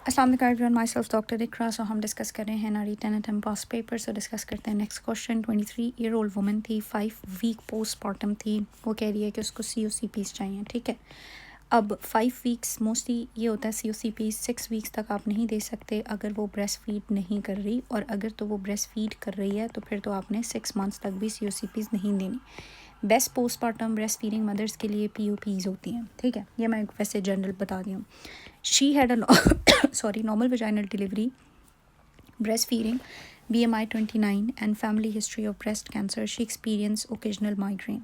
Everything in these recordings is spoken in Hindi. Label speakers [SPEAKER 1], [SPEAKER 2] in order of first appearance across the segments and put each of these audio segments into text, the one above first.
[SPEAKER 1] अस्सलाम वालेकुम एवरीवन, माई सेल्फ डॉक्टर इकरा। सो हम डिस्कस कर रहे हैं ना रिटन अटेम्प्ट पास पेपर। सो डिस्कस करते हैं next question. 23 year old woman थी, 5 वीक पोस्टमार्टम थी। वो कह रही है कि उसको COCPs चाहिए। ठीक है, अब 5 वीक्स मोस्टली ये होता है COCPs 6 वीक्स तक आप नहीं दे सकते अगर वो ब्रेस्ट फीड नहीं कर रही, और अगर तो वो ब्रेस्ट फीड कर रही है तो फिर तो आपने 6 मंथ्स तक भी COCPs नहीं देनी। Best postmortem breast feeding mother's के लिए POPs होती हैं। ठीक है, ये मैं वैसे जनरल बता दी हूँ। She had a normal vaginal delivery, breastfeeding, BMI 29 and family history of breast cancer. She experienced occasional migraine.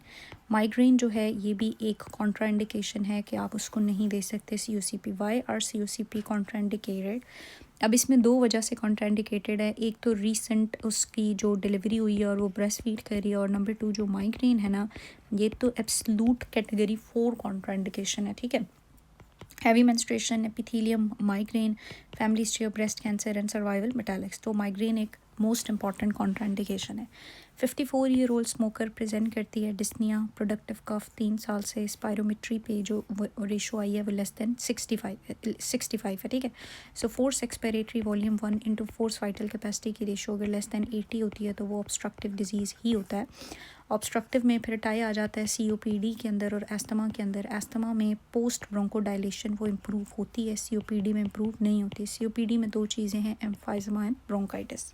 [SPEAKER 1] Migraine जो है ये भी एक कॉन्ट्राइंडिकेशन है कि आप उसको नहीं दे सकते COCP। Why are COCP contraindicated? अब इसमें दो वजह से कॉन्ट्राइंडिकेटेड है। एक तो रीसेंट उसकी जो डिलीवरी हुई है और वो ब्रेस्ट फीड कर रही है, और नंबर 2 जो माइग्रेन है ना, ये तो एब्सलूट कैटेगरी 4 कॉन्ट्राइंडिकेशन है। ठीक है, heavy menstruation, epithelium, migraine, family history of breast cancer and survival metallics. तो माइग्रेन एक मोस्ट इंपॉर्टेंट कॉन्ट्राइंडिकेशन है। 54 ईयर ओल्ड स्मोकर प्रेजेंट करती है डिस्निया, प्रोडक्टिव कफ, 3 साल से। स्पायरोमेट्री पे जो रेशो आई है वो लेस देन 65 है। ठीक है, so force expiratory volume 1 into force vital capacity की रेशो अगर लेस देन 80 होती है तो वो ऑब्स्ट्रक्टिव डिजीज़ ही होता है। ऑब्स्ट्रक्टिव में फिर टाई आ जाता है COPD के अंदर और एस्थमा के अंदर। एस्थमा में पोस्ट ब्रोंकोडायलेशन वो इम्प्रूव होती है, COPD में इम्प्रूव नहीं होती। COPD में दो चीज़ें हैं, emphysema and bronchitis.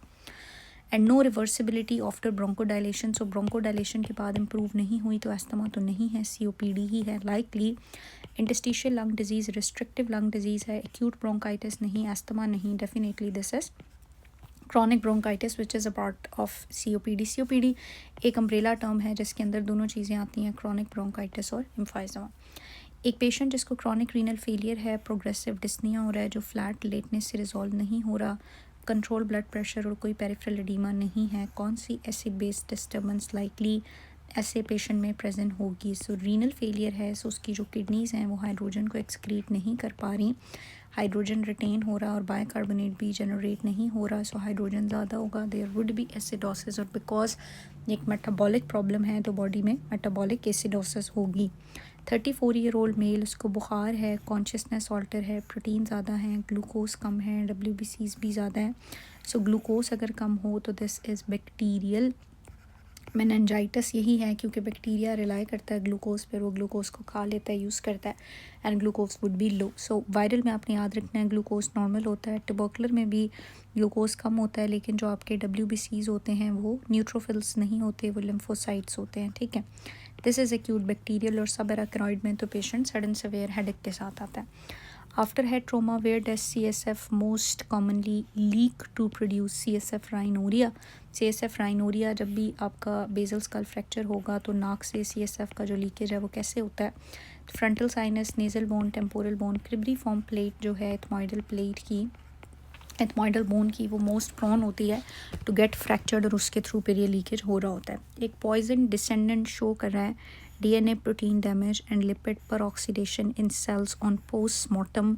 [SPEAKER 1] And no reversibility after bronchodilation. So bronchodilation के बाद इम्प्रूव नहीं हुई तो एस्थमा तो नहीं है, COPD ही है likely. Interstitial lung disease, restrictive lung disease है। एक्यूट ब्रोंकाइटिस नहीं, एस्थमा नहीं, definitely this is chronic bronchitis which is a part of COPD। COPD एक अम्ब्रेला टर्म है जिसके अंदर दोनों चीज़ें आती हैं, क्रॉनिक ब्रोंकाइटिस और एम्फाइजमा। एक पेशेंट जिसको क्रॉनिक रीनल फेलियर है, प्रोग्रेसिव डिस्निया हो रहा है जो फ्लैट लेटनेस से रिजॉल्व नहीं हो रहा, कंट्रोल ब्लड प्रेशर और कोई पेरिफेरल एडीमा नहीं है, कौन सी एसिड बेस्ड डिस्टर्बेंस लाइकली ऐसे पेशेंट में प्रेजेंट होगी? सो रीनल फेलियर है, सो उसकी जो किडनीज़ हैं वो हाइड्रोजन को एक्सक्रीट नहीं कर पा रही, हाइड्रोजन रिटेन हो रहा और बाइकार्बोनेट भी जनरेट नहीं हो रहा, सो हाइड्रोजन ज़्यादा होगा, देयर वुड बी एसिडोसिस, और बिकॉज एक मेटाबॉलिक प्रॉब्लम है तो बॉडी में मेटाबॉलिक एसिडोसिस होगी। 34 ईयर ओल्ड मेल, उसको बुखार है, कॉन्शियसनेस ऑल्टर है, प्रोटीन ज़्यादा है, ग्लूकोज कम है, WBCs भी ज़्यादा है। सो ग्लूकोज अगर कम हो तो दिस इज़ बैक्टीरियल मेनिंजाइटिस। यही है क्योंकि बैक्टीरिया रिलाई करता है ग्लूकोज पर, वो ग्लूकोज को खा लेता है, यूज़ करता है, and glucose would be low. So viral में आपने याद रखना है ग्लूकोज नॉर्मल होता है, ट्यूबरकुलर में भी ग्लूकोज कम होता है, लेकिन जो आपके WBCs होते हैं वो न्यूट्रोफिल्स नहीं होते, वो लिम्फोसाइट्स होते हैं। ठीक है, दिस इज़ एक्यूट बैक्टीरियल। और सब एराक्नॉइड में तो पेशेंट सडन सवेयर हेडेक के साथ आता है। After head trauma where does CSF most commonly leak to produce CSF rhinorrhoea? CSF rhinorrhoea जब भी आपका बेजल स्कल फ्रैक्चर होगा तो नाक से CSF का जो लीकेज है वो कैसे होता है? Frontal sinus, nasal bone, temporal bone, cribriform plate जो है एथमॉइडल प्लेट की, एथमॉइडल बोन की, वो मोस्ट प्रोन होती है टू गेट फ्रैक्चर्ड और उसके थ्रू पर ये लीकेज हो रहा होता है। एक पॉइजन डिसेंडेंट शो कर रहा है DNA protein damage and lipid peroxidation in cells on postmortem.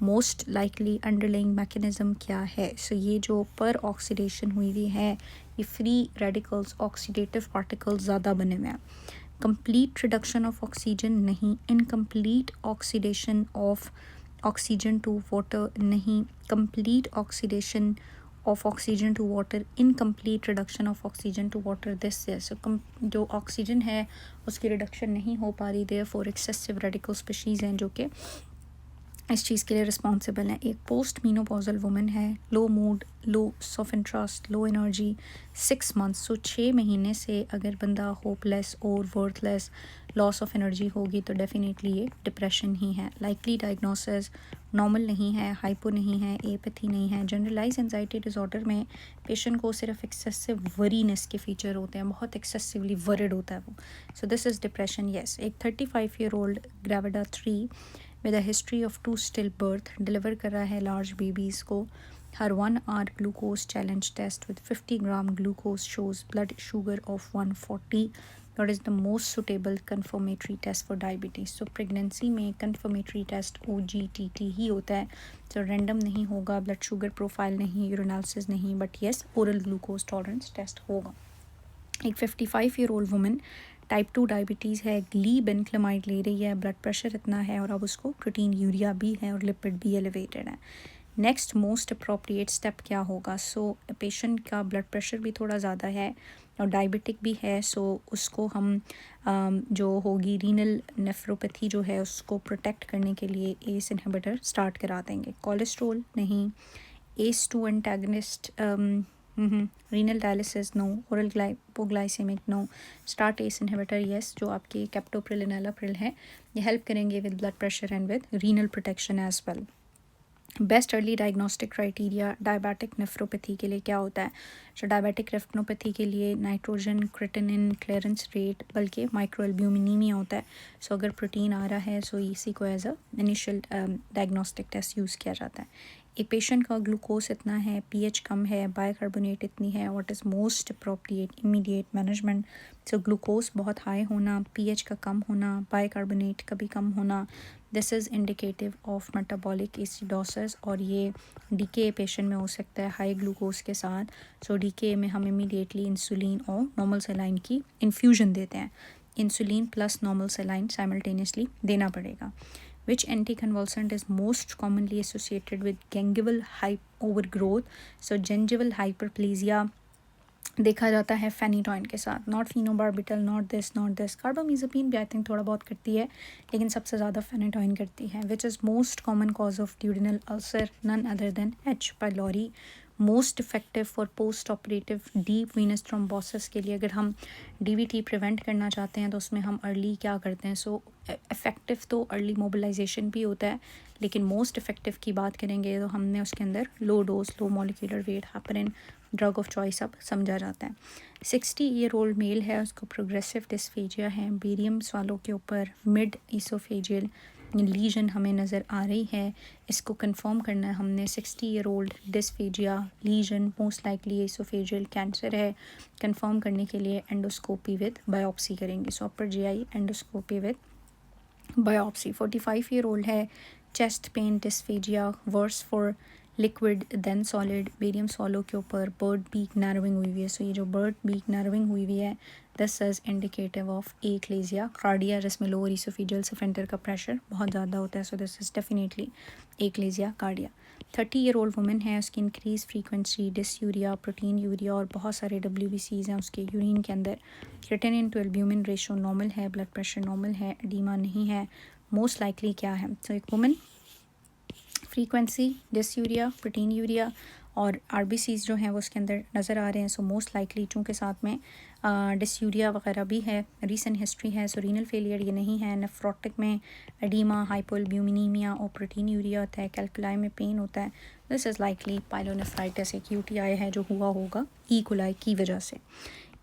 [SPEAKER 1] Most likely underlying mechanism क्या है? सो ये जो पर ऑक्सीडेशन हुई हुई है, ये फ्री रेडिकल्स, ऑक्सीडेटिव पार्टिकल्स ज़्यादा बने हुए हैं। कंप्लीट रिडक्शन ऑफ ऑक्सीजन नहीं, incomplete oxidation of oxygen to water नहीं, complete oxidation of oxygen to water, incomplete reduction of oxygen to water. This जो ऑक्सीजन है उसकी रिडक्शन नहीं हो पा रही, देयरफॉर एक्सेसिव रेडिकल स्पीशीज़ हैं जो कि इस चीज़ के लिए रिस्पॉन्सिबल हैं। एक पोस्ट मीनोपॉजल वुमन है, low mood, low of interest, low energy, 6 months. So 6 महीने से अगर बंदा होपलेस और वर्थलेस, लॉस ऑफ एनर्जी होगी तो डेफिनेटली ये डिप्रेशन ही है। लाइकली डायग्नोसिस नॉर्मल नहीं है, हाइपो नहीं है, एपैथी नहीं है। जनरलाइज एंजाइटी डिसऑर्डर में पेशेंट को सिर्फ एक्सेसिव वरीनेस के फीचर होते हैं, बहुत एक्सेसिवली वरिड होता है वो। So this is depression, yes. एक 35 year old gravida 3 with a history of 2 still birth deliver कर रहा है लार्ज बेबीज़ को। हर 1 hour glucose challenge test with 50 gram glucose shows blood sugar of 140। What is the most suitable confirmatory test for diabetes? So pregnancy में confirmatory test OGTT ही होता है, तो रैंडम नहीं होगा, ब्लड शुगर प्रोफाइल नहीं, यूरिनालिसिस नहीं, but yes oral glucose tolerance test होगा। एक 55 year old woman, type 2 diabetes है, ग्ली बेनक्लेमाइड ले रही है, ब्लड प्रेशर इतना है और अब उसको प्रोटीन यूरिया भी है और लिपिड भी एलिवेटेड है। नेक्स्ट मोस्ट अप्रोप्रिएट स्टेप क्या होगा? सो पेशेंट का ब्लड प्रेशर भी थोड़ा ज़्यादा है और डायबिटिक भी है, सो उसको हम जो होगी रीनल नेफ्रोपैथी जो है उसको प्रोटेक्ट करने के लिए एस इनहिबिटर स्टार्ट करा देंगे। कोलेस्ट्रोल नहीं, ACE two antagonist, renal dialysis no, oral hypoglycaemic no, start ACE inhibitor yes, जो आपके कैप्टोप्रिल एनालाप्रिल है, ये हेल्प करेंगे with blood pressure and with renal protection as well. Best early diagnostic criteria diabetic nephropathy के लिए क्या होता है? जो डायबिटिक नेफ्रोपैथी के लिए नाइट्रोजन क्रिटिनिन क्लियरेंस रेट बल्कि माइक्रोएल्ब्यूमिनीमिया होता है। सो अगर प्रोटीन आ रहा है सो इसी को as a initial diagnostic test use किया जाता है। एक पेशेंट का ग्लूकोज इतना है, पीएच कम है, बाइकार्बोनेट इतनी है, what is most appropriate immediate management? So glucose बहुत हाई होना, पीएच का कम होना, बाइकार्बोनेट का भी कम होना, this is indicative of metabolic acidosis, और ये डीके पेशेंट में हो सकता है हाई ग्लूकोज के साथ। सो डीके में हम इमीडिएटली इंसुलिन और नॉर्मल सेलाइन की इन्फ्यूजन देते हैं। Insulin plus normal saline simultaneously देना पड़ेगा। Which anticonvulsant is most commonly associated with gingival overgrowth? So gingival hyperplasia देखा जाता है फेनिटॉइन के साथ, नॉट फिनोबार्बिटल, नॉट दिस। कार्बामीज़ापीन भी आई थिंक थोड़ा बहुत करती है, लेकिन सबसे ज़्यादा फेनिटॉइन करती है। Which is most common cause of duodenal ulcer? None other than H pylori. Most effective for post operative deep venous thrombosis के लिए अगर हम डीवीटी प्रिवेंट करना चाहते हैं तो उसमें हम अर्ली क्या करते हैं? सो इफ़ेक्टिव तो अर्ली मोबिलाइजेशन भी होता है, लेकिन मोस्ट इफेक्टिव की बात करेंगे तो हमने उसके अंदर low dose low molecular weight heparin drug of choice अब समझा जाता है। 60 ईयर ओल्ड मेल है, उसको प्रोग्रेसिव डिस्फेजिया है, बेरियम्स वालों के ऊपर मिड ईसोफेजियल लीजन हमें नज़र आ रही है। इसको कंफर्म करना है हमने। 60 year old dysphagia lesion most likely oesophageal cancer है। कंफर्म करने के लिए एंडोस्कोपी विद बायोप्सी करेंगे। So upper GI endoscopy with biopsy. 45 year old है, chest pain dysphagia worse for liquid than solid, barium swallow के ऊपर बर्ड बीक नैरोविंग हुई हुई है। सो ये जो बर्ड बीक नैरोविंग हुई हुई है this is indicative of achalasia cardia, जिसमें लोअर ईसोफेजियल सेफेंटर का प्रेशर बहुत ज़्यादा होता है। So this is definitely achalasia cardia. 30 year old women है, उसकी increase frequency dysuria, proteinuria और बहुत सारे WBCs हैं उसके यूरिन के अंदर। Creatinine to albumin ratio normal है, ब्लड प्रेशर नॉर्मल है, एडीमा नहीं है। मोस्ट लाइकली क्या है? तो एक women frequency dysuria, proteinuria और आरबीसीज जो हैं वो उसके अंदर नज़र आ रहे हैं। सो मोस्ट लाइकली चूँकि साथ में डिसयूरिया वगैरह भी है, रीसेंट हिस्ट्री है, सो रीनल फेलियर ये नहीं है। नेफ्रोटिक में एडीमा, हाइपोएल्ब्यूमिनीमिया और प्रोटीन यूरिया होता है। कैल्कुलाई में पेन होता है। दिस इज़ लाइकली पाइलोनेफ्राइटिस, एक यूटीआई है जो हुआ होगा ई कोलाई की वजह से।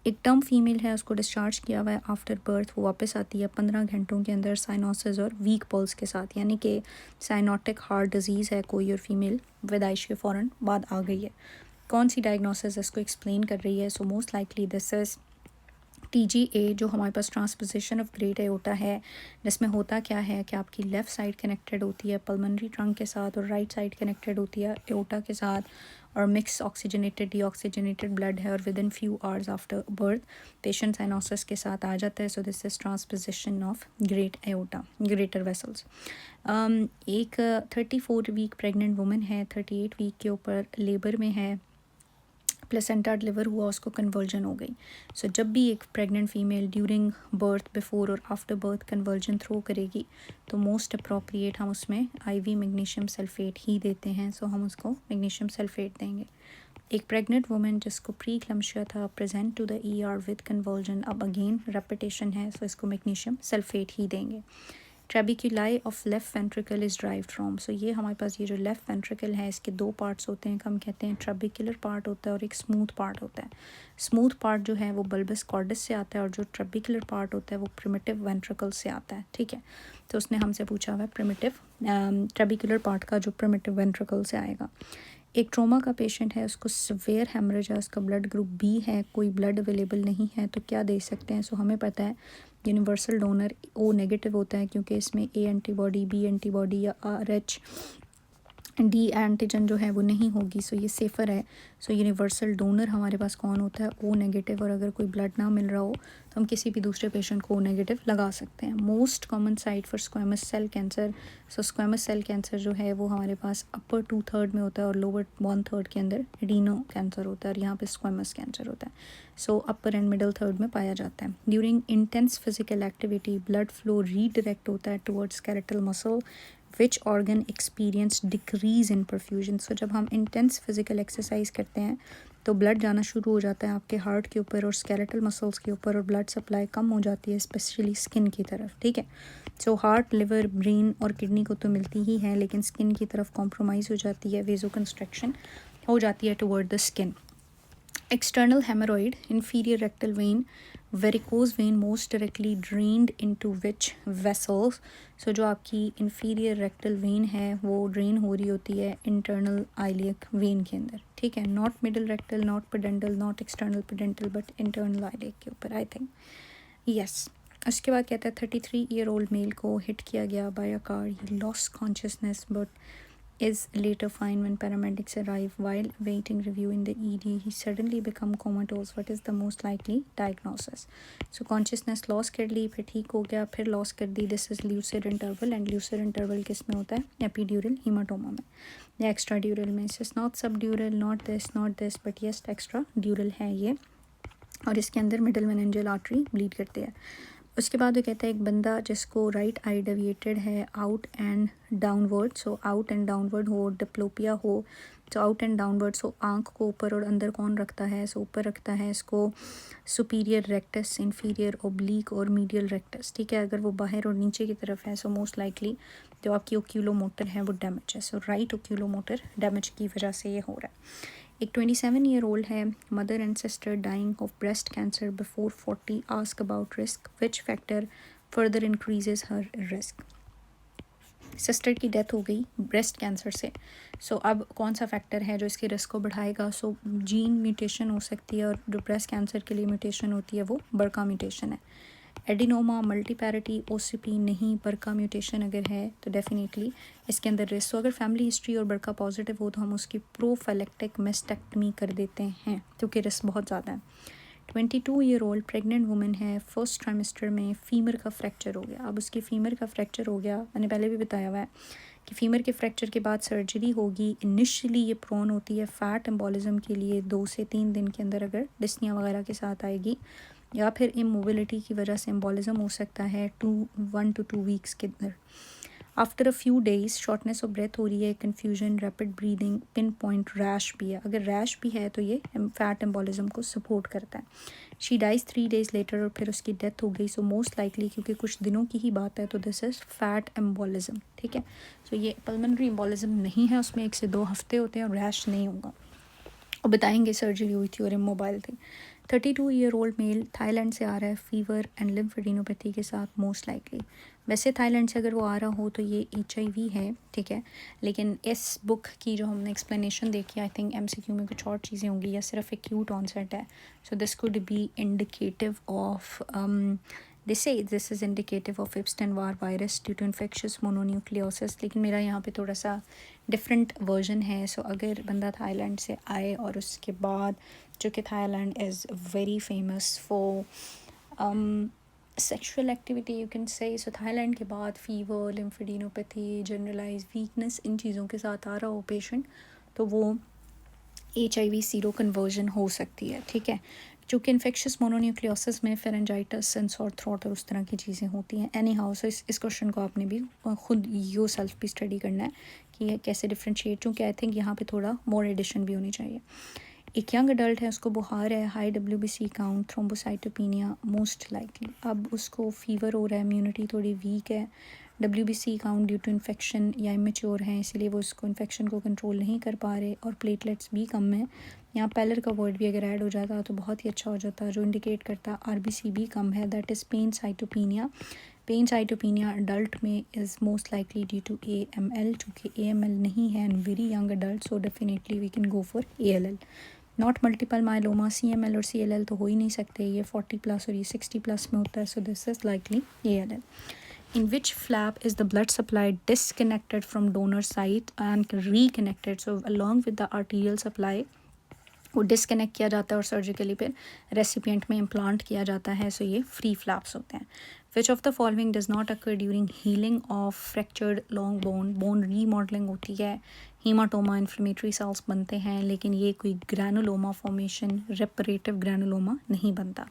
[SPEAKER 1] एक टर्म फीमेल है, उसको डिस्चार्ज किया हुआ है आफ्टर बर्थ, वो वापस आती है 15 घंटों के अंदर साइनोसिस और वीक पल्स के साथ, यानी कि साइनोटिक हार्ट डिजीज़ है कोई और फीमेल विदाइश के फ़ौरन बाद आ गई है। कौन सी डायग्नोसिस इसको एक्सप्लेन कर रही है? सो most likely this is TGA, जो हमारे पास ट्रांसपोजिशन ऑफ ग्रेट एओर्टा है, जिसमें होता क्या है कि आपकी लेफ़्ट साइड कनेक्टेड होती है पल्मोनरी ट्रंक के साथ और राइट साइड कनेक्टेड होती है एओर्टा के साथ, और मिक्स ऑक्सीजनेटेड डीऑक्सीजनेटेड ब्लड है, और with in few hours after birth patient cyanosis के साथ आ जाता है। So this is transposition of great aorta, greater vessels. एक 34 वीक प्रेग्नेंट वुमेन है, 38 वीक के ऊपर लेबर में है, प्लेसेंटा डिलीवर हुआ, उसको कन्वर्जन हो गई। सो जब भी एक pregnant female during birth, before और आफ्टर बर्थ कन्वर्जन थ्रो करेगी तो मोस्ट अप्रोप्रिएट हम उसमें IV मैग्नीशियम सल्फेट ही देते हैं। सो हम उसको मैग्नीशियम सल्फेट देंगे। एक प्रेग्नेंट वुमेन जिसको प्री क्लम्शिया था, present to the ER with convulsion, अब अगेन रेपिटेशन है, सो इसको मैग्नीशियम सल्फेट ही देंगे। Trabeculae of left ventricle is drive from, so ये हमारे पास ये जो लेफ़्ट वेंट्रिकल है इसके दो पार्ट्स होते हैं, हम कहते हैं ट्रेबिकुलर पार्ट होता है और एक स्मूथ पार्ट होता है। स्मूथ पार्ट जो है वो बल्बस कॉर्डस से आता है और जो ट्रेबिकुलर पार्ट होता है वो प्रिमिटिव वेंट्रिकल से आता है। ठीक है, तो उसने हमसे पूछा हुआ है प्रिमिटिव ट्रेबिकुलर पार्ट का जो प्रिमिटिव वेंट्रिकल से आएगा। एक ट्रोमा का पेशेंट है, उसको सवेयर हेमरेज है, उसका ब्लड ग्रुप B है, कोई ब्लड अवेलेबल नहीं है, तो क्या दे सकते हैं? सो हमें पता है यूनिवर्सल डोनर O नेगेटिव होता है क्योंकि इसमें A एंटीबॉडी, B एंटीबॉडी या RH डी एंटीजन जो है वो नहीं होगी, सो ये सेफ़र है। सो यूनिवर्सल डोनर हमारे पास कौन होता है, ओ नेगेटिव, और अगर कोई ब्लड ना मिल रहा हो तो हम किसी भी दूसरे पेशेंट को ओ नेगेटिव लगा सकते हैं। Most common site for squamous cell cancer, so squamous cell cancer जो है वो हमारे पास अपर 2/3 में होता है और लोअर 1/3 के अंदर एडिनो कैंसर होता है, और यहाँ पे स्क्वेमस कैंसर होता है। So upper and middle third में पाया जाता है। During intense physical activity blood flow redirect होता है towards skeletal muscle, which organ experience decrease in perfusion. So जब हम इंटेंस फिजिकल एक्सरसाइज करते हैं तो ब्लड जाना शुरू हो जाता है आपके हार्ट के ऊपर और स्केलेटल मसल्स के ऊपर, और ब्लड सप्लाई कम हो जाती है स्पेशली स्किन की तरफ, ठीक है। सो हार्ट, लिवर, ब्रेन और किडनी को तो मिलती ही है, लेकिन स्किन की तरफ कॉम्प्रोमाइज़ हो जाती है, वेजो कंस्ट्रक्शन हो जाती है toward the skin. External hemorrhoid, inferior rectal vein, varicose vein most directly drained into which vessels। so जो आपकी inferior rectal vein है वो drain हो रही होती है internal iliac vein के अंदर, ठीक है। not middle rectal, not pudendal, not external pudendal, but internal iliac के ऊपर, I think yes। उसके बाद कहता है 33-year-old male को hit किया गया by a car, he lost consciousness but is later fine when paramedics arrive। while awaiting review in the ED he suddenly become comatose। what is the most likely diagnosis? so consciousness loss कर ली, फिर ठीक हो गया, फिर loss कर दी। this is lucid interval, and lucid interval किस में होता है, epidural hematoma में या extradural में। this is not subdural, not this but yes extradural है ये, और इसके अंदर मिडल मेनिंजियल आर्टरी ब्लीड करते हैं। उसके बाद वो कहता है एक बंदा जिसको राइट आई डेविएटेड है out and downward, so out and downward हो, डिप्लोपिया हो, तो आउट एंड डाउनवर्ड, सो आंख को ऊपर और अंदर कौन रखता है, सो ऊपर रखता है इसको सुपीरियर रेक्टस, इन्फीरियर ओब्लिक और मीडियल रेक्टस, ठीक है। अगर वो बाहर और नीचे की तरफ है सो मोस्ट लाइकली जो आपकी ओक्यूलोमोटर है वो डैमेज है, सो राइट ओक्यूलोमोटर डैमेज की वजह से ये हो रहा है। एक 27-year-old है, mother and sister dying of breast cancer before 40, ask about risk, which factor further increases her risk. Sister की डेथ हो गई ब्रेस्ट कैंसर से, सो अब कौन सा फैक्टर है जो इसके रिस्क को बढ़ाएगा, सो जीन म्यूटेशन हो सकती है, और जो ब्रेस्ट कैंसर के लिए म्यूटेशन होती है वो बरका म्यूटेशन है। एडिनोमा, मल्टीपैरिटी, ओसीपी नहीं, बरका म्यूटेशन अगर है तो डेफिनेटली इसके अंदर रिस्क। सो अगर फैमिली हिस्ट्री और बरका पॉजिटिव हो तो हम उसकी प्रोफाइलेक्टिक मेस्टेक्टमी कर देते हैं क्योंकि रिस्क बहुत ज़्यादा है। 22-year-old प्रेग्नेंट वुमेन है, फर्स्ट ट्राइमेस्टर में फीमर का फ्रैक्चर हो गया। अब उसकी फीमर का फ्रैक्चर हो गया, मैंने पहले भी बताया हुआ है कि फीमर के फ्रैक्चर के बाद सर्जरी होगी। इनिशियली ये प्रोन होती है फैट एम्बोलिज्म के लिए, 2 से 3 दिन के अंदर अगर डिस्निया वगैरह के साथ आएगी, या फिर इमोबिलिटी की वजह से एम्बोलिज्म हो सकता है 1 to 2 वीक्स के अंदर। After a few days shortness of breath हो रही है, confusion, rapid breathing, pin point rash भी है। अगर रैश भी है तो ये फैट एम्बोलिज्म को सपोर्ट करता है। शी डाइज 3 days लेटर, और फिर उसकी डेथ हो गई। सो मोस्ट लाइकली क्योंकि कुछ दिनों की ही बात है तो दिस इज़ फैट एम्बोलिज्म, ठीक है। सो ये पल्मोनरी एम्बोलिज्म नहीं है, उसमें 1 से 2 हफ्ते होते हैं और रैश नहीं होगा, और बताएंगे सर्जरी हुई थी और इमोबाइल थी। 32-year-old मेल थाईलैंड से आ रहा है, फीवर एंड लिम्फेडिनोपैथी के साथ मोस्ट लाइकली। वैसे थाईलैंड से अगर वो आ रहा हो तो ये HIV है, ठीक है, लेकिन इस बुक की जो हमने एक्सप्लेनेशन देखी आई थिंक MCQ में कुछ और चीज़ें होंगी या सिर्फ एक्यूट ऑनसेट है। So this could be indicative of they say this is indicative of Epstein-Barr virus due to infectious mononucleosis, लेकिन मेरा यहाँ पे थोड़ा सा डिफरेंट वर्जन है। सो अगर बंदा थाईलैंड से आए और उसके बाद जो कि Thailand is very famous for sexual activity you can say, so Thailand के बाद फीवर, लिम्फेडिनोपैथी, जनरलाइज वीकनेस, इन चीज़ों के साथ आ रहा हो पेशेंट तो वो HIV सीरो कन्वर्जन हो सकती है, ठीक है। चूँकि इन्फेक्शियस मोनोन्यूक्लियोसिस में फेरेंजाइटिस, सेंसर थ्रोट और उस तरह की चीज़ें होती हैं। एनी हाउ, सो इस क्वेश्चन को आपने भी खुद यो सेल्फ भी स्टडी करना है कि ये कैसे डिफ्रेंशिएट, चूँकि आई थिंक यहाँ पे थोड़ा मोर एडिशन भी होनी चाहिए। एक यंग अडल्ट है, उसको बुखार है, high WBC count, thrombocytopenia most likely. अब उसको फीवर हो रहा है, इम्यूनिटी थोड़ी वीक है, WBC count due to infection या इमेच्योर हैं, इसलिए वो उसको इन्फेक्शन को कंट्रोल नहीं कर पा रहे, और प्लेटलेट्स भी कम है। यहाँ पैलर का वर्ड भी अगर ऐड हो जाता तो बहुत ही अच्छा हो जाता, जो इंडिकेट करता RBC भी कम है, that is pancytopenia. Pancytopenia adult में is most likely due to AML, चूँकि AML नहीं है and very young adult, so definitely we can go for ALL। Not multiple myeloma, CML और CLL तो हो ही नहीं सकते, ये 40+ और ये 60+ में होता है, so this is likely ALL। in which flap is the blood supply disconnected from donor site and reconnected. So along with the arterial supply वो डिसकनेक्ट किया जाता है और सर्जिकली फिर रेसिपिएंट में इम्प्लांट किया जाता है. सो ये फ्री फ्लैप्स होते हैं. Which of the following does not occur during healing of fractured long bone remodelling होती है, हीमाटोमा इन्फ्लेमेटरी सेल्स बनते हैं, लेकिन ये कोई ग्रैनुलोमा फॉर्मेशन रेपरेटिव ग्रैनुलोमा नहीं बनता.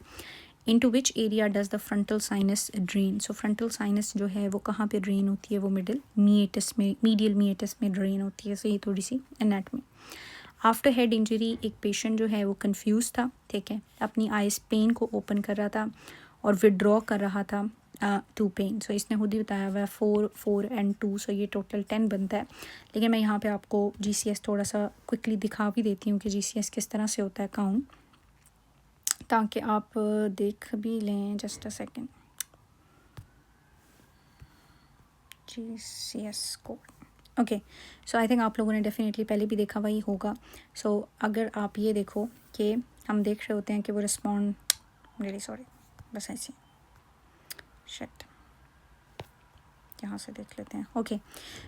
[SPEAKER 1] Into which area does the frontal sinus drain. So frontal sinus जो है वो कहाँ पे ड्रेन होती है, वो मिडिल मीएटस में, मीडियल मीएटस में ड्रेन होती है. सो ये थोड़ी सी एनाटमी. आफ्टर हेड इंजरी एक पेशेंट जो है वो कंफ्यूज था, ठीक है, अपनी आइस पेन को ओपन कर रहा था और विड्रॉ कर रहा था टू पेन. सो इसने खुद ही बताया हुआ है 4 and 2. सो ये टोटल 10 बनता है. लेकिन मैं यहाँ पे आपको GCS थोड़ा सा क्विकली दिखा भी देती हूँ कि GCS किस तरह से होता है काउंट, ताकि आप देख भी लें. Just a second. GCS code. Okay. So I think आप लोगों ने डेफिनेटली पहले भी देखा हुआ ही होगा. सो अगर आप ये देखो कि हम देख रहे होते हैं कि वो रिस्पॉन्ड, रियली सॉरी, बस ऐसे शिट, यहाँ से देख लेते हैं. ओके.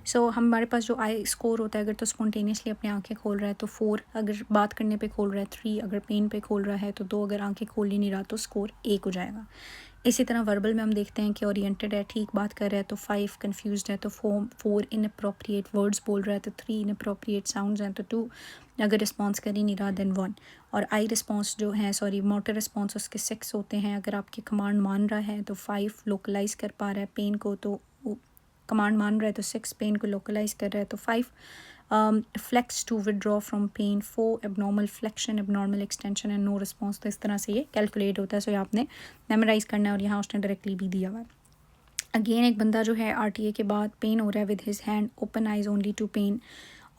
[SPEAKER 1] सो हमारे पास जो आई स्कोर होता है, अगर तो स्पॉन्टेनियसली अपनी आंखें खोल रहा है तो 4, अगर बात करने पे खोल रहा है 3, अगर पेन पे खोल रहा है तो 2, अगर आंखें खोल ही नहीं रहा तो स्कोर 1 हो जाएगा. इसी तरह वर्बल में हम देखते हैं कि ओरिएंटेड है, ठीक बात कर रहा है तो 5, कंफ्यूज्ड है तो 4 इनअप्रोप्रिएट वर्ड्स बोल रहा है तो 3, इनअप्रोप्रिएट साउंड्स हैं तो 2, अगर रिस्पॉन्स कर ही नहीं रहा देन 1. और आई रिस्पॉन्स जो है, सॉरी, मोटर रिस्पॉन्स उसके 6 होते हैं. अगर आपकी कमांड मान रहा है तो 5 लोकलाइज कर पा रहा है पेन को, तो कमांड मान रहा है तो 6 पेन को लोकलाइज कर रहा है तो 5 flex to withdraw from pain, 4 abnormal flexion, abnormal extension and no response. तो इस तरह से ये कैलकुलेट होता है. सो ये आपने मेमोराइज करना है और यहाँ उसने डायरेक्टली भी दिया हुआ है. अगेन एक बंदा जो है RTA के बाद पेन हो रहा है with his hand open eyes only to pain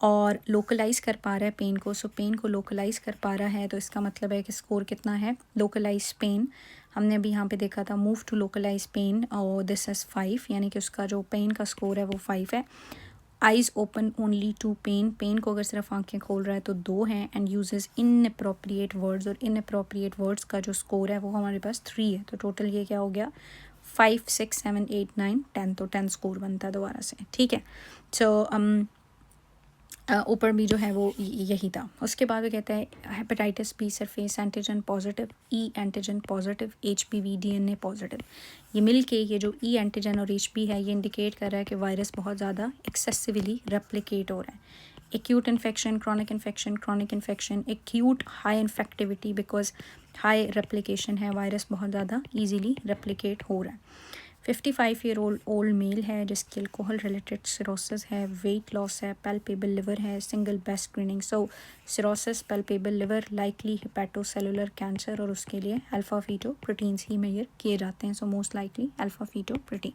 [SPEAKER 1] और लोकलाइज कर पा रहा है पेन को. सो पेन को लोकलाइज कर पा रहा है तो इसका मतलब है कि स्कोर कितना है, लोकलाइज पेन. हमने अभी यहाँ पे देखा था मूव टू लोकलाइज पेन और दिस इज़ 5, यानी कि उसका जो पेन का स्कोर है वो 5 है. Eyes open only to pain, pain को अगर सिर्फ आंखें खोल रहा है तो 2 हैं. एंड यूजेस इनअप्रोप्रिएट वर्ड्स, और इनअप्रोप्रिएट वर्ड्स का जो स्कोर है वो हमारे पास 3 है. तो टोटल ये क्या हो गया, 5, 6, 7, 8, 9, 10. तो 10 स्कोर बनता है दोबारा से, ठीक है. सो ऊपर भी जो है वो यही था. उसके बाद वो कहता है hepatitis B surface antigen positive, E antigen positive, HPV DNA positive. ये मिल के ये जो ई एंटीजन और HB है ये इंडिकेट कर रहा है कि वायरस बहुत ज़्यादा एक्सेसिवली रेप्लिकेट हो रहा है. Acute infection, chronic infection, acute high infectivity because high replication है, वायरस बहुत ज़्यादा ईजीली रेप्लिकेट हो रहा है. 55 ईयर ओल्ड मेल है जिसकी अल्कोहल रिलेटेड सिरोसिस है, वेट लॉस है, पैल्पेबल लिवर है, single best screening. So cirrhosis, palpable liver, likely hepatocellular cancer, और उसके लिए अल्फा फीटो प्रोटीन्स ही मेजर किए जाते हैं. So most likely alpha feto protein.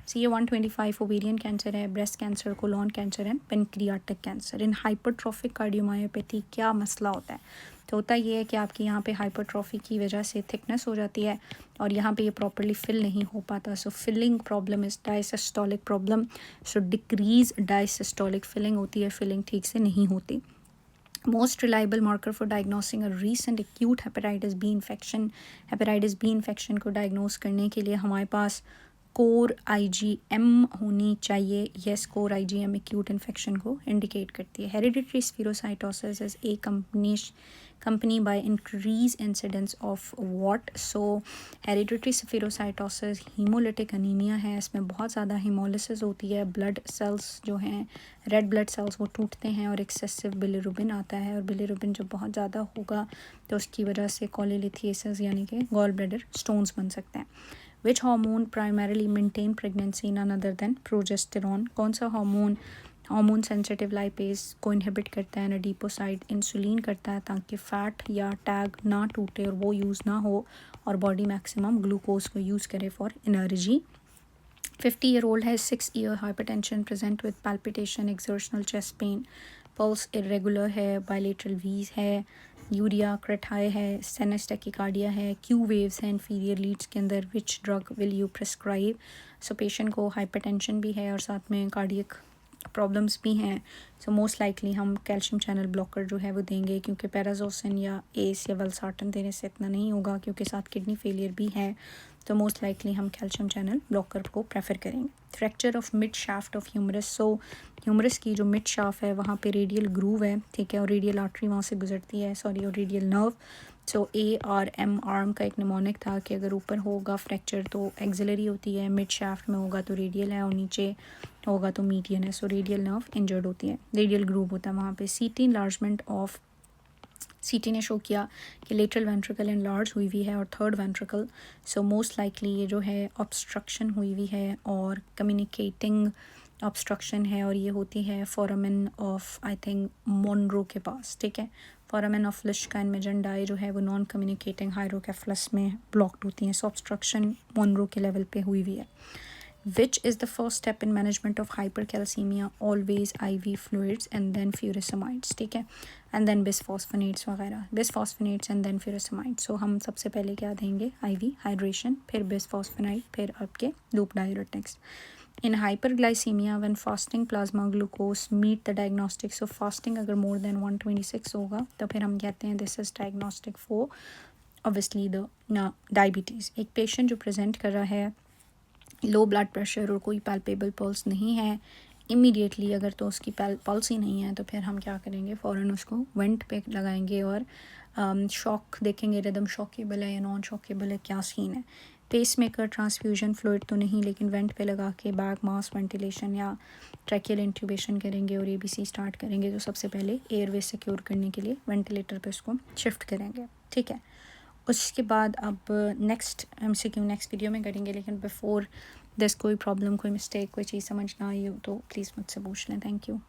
[SPEAKER 1] CA 125 ovarian cancer है, breast cancer, colon cancer and pancreatic cancer. In hypertrophic cardiomyopathy क्या मसला होता है, तो होता ये है कि आपकी यहाँ पे हाइपरट्रॉफी की वजह से थिकनेस हो जाती है और यहाँ पे ये प्रॉपर्ली फिल नहीं हो पाता. So filling problem is diastolic problem. So decrease diastolic filling होती है, फिलिंग ठीक से नहीं होती. Most reliable marker for diagnosing a recent acute hepatitis B infection को डायग्नोस करने के लिए हमारे पास कोर IgM होनी चाहिए. Yes, core IgM acute infection को इंडिकेट करती है. Hereditary spherocytosis is a company by increased incidence of what. So hereditary spherocytosis hemolytic anemia है, इसमें बहुत ज़्यादा hemolysis होती है, ब्लड सेल्स जो हैं रेड ब्लड सेल्स वो टूटते हैं और एक्सेसिव बिलिरुबिन आता है, और बिलिरुबिन जब बहुत ज़्यादा होगा तो उसकी वजह से कोलिलिथिएसिस यानी कि गॉल ब्लैडर स्टोन्स बन सकते हैं. Which hormone primarily maintain pregnancy, none other than progesterone. कौन सा हार्मोन सेंसिटिव लाइपेज को इनहिबिट करता है, एडिपोसाइड इंसुलिन करता है ताकि फ़ैट या टैग ना टूटे और वो यूज़ ना हो और बॉडी मैक्सिमम ग्लूकोज को यूज़ करे फॉर एनर्जी. 50 ईयर ओल्ड है, 6 year hypertension present with palpitation, exertional chest pain, pulse irregular है, बायलेटरल वीज है, यूरिया क्रेट हाई है, सेनस टैकीकार्डिया है, क्यू वेव्स हैं इन्फीरियर लीड्स के अंदर. Which drug will you prescribe. So patient को हाइपरटेंशन भी है और साथ में कार्डियक प्रॉब्लम्स भी हैं. सो मोस्ट लाइकली हम कैल्शियम चैनल ब्लॉकर जो है वो देंगे, क्योंकि पैराजोसिन या एस या वल्सार्टन देने से इतना नहीं होगा, क्योंकि साथ किडनी फेलियर भी है तो मोस्ट लाइकली हम कैल्शियम चैनल ब्लॉकर को प्रेफर करेंगे। Fracture of mid shaft of humerus, so humerus की जो मिड शाफ्ट है वहाँ पे रेडियल ग्रूव है, ठीक है, और रेडियल आर्टरी वहाँ से गुजरती है, सॉरी, और रेडियल नर्व। सो ARM आर्म का एक निमोनिक था कि अगर ऊपर होगा फ्रैक्चर तो एक्सिलरी होती है, मिड शाफ्ट में होगा तो रेडियल है, और नीचे होगा तो मीडियन है। सो रेडियल नर्व इंजर्ड होती है, रेडियल ग्रूव होता है वहाँ पे। CT इनलार्जमेंट ऑफ, CT ने शो किया कि लेटरल वेंट्रिकल इनलार्ज हुई हुई है और थर्ड वेंट्रिकल। सो मोस्ट लाइकली ये जो है ऑब्स्ट्रक्शन हुई हुई है और कम्युनिकेटिंग ऑब्स्ट्रक्शन है, और ये होती है foramen of I think Monro के पास, ठीक है। Foramen of Luschka and Magendie जो है वो नॉन कम्युनिकेटिंग हाइड्रोकेफलस में ब्लॉक्ड होती हैं। सो ऑब्स्ट्रक्शन मोनरो के लेवल पे हुई हुई है। Which is the first step in management of hypercalcemia? Always IV fluids and then furosemides, ठीक है, and then bisphosphonates वगैरह, bisphosphonates and then furosemides। so हम सबसे पहले क्या देंगे? IV hydration, फिर bisphosphonates, फिर आपके loop diuretics। In hyperglycemia when fasting plasma glucose meet the diagnostic, so fasting अगर more than 126 होगा तो फिर हम कहते हैं this is diagnostic for obviously the diabetes। एक पेशेंट जो प्रेजेंट कर रहा है लो ब्लड प्रेशर और कोई पैल्पेबल पल्स नहीं है इमीडिएटली, अगर तो उसकी पल्स ही नहीं है तो फिर हम क्या करेंगे? फ़ौरन उसको वेंट पे लगाएंगे और शॉक देखेंगे, रिदम शॉकेबल है या नॉन शॉकेबल है, क्या सीन है। पेस मेकर ट्रांसफ्यूजन फ्लूइड तो नहीं, लेकिन वेंट पे लगा के बैग मास वेंटिलेशन या ट्रैकियल इंट्यूबेशन करेंगे और ABC स्टार्ट करेंगे। तो सबसे पहले एयरवे सिक्योर करने के लिए वेंटिलेटर पे उसको शिफ्ट करेंगे, ठीक है। उसके बाद अब नेक्स्ट MCQ नेक्स्ट वीडियो में करेंगे, लेकिन बिफोर दिस कोई प्रॉब्लम, कोई मिस्टेक, कोई चीज़ समझ ना आई हो तो प्लीज़ मुझसे पूछ लें। Thank you.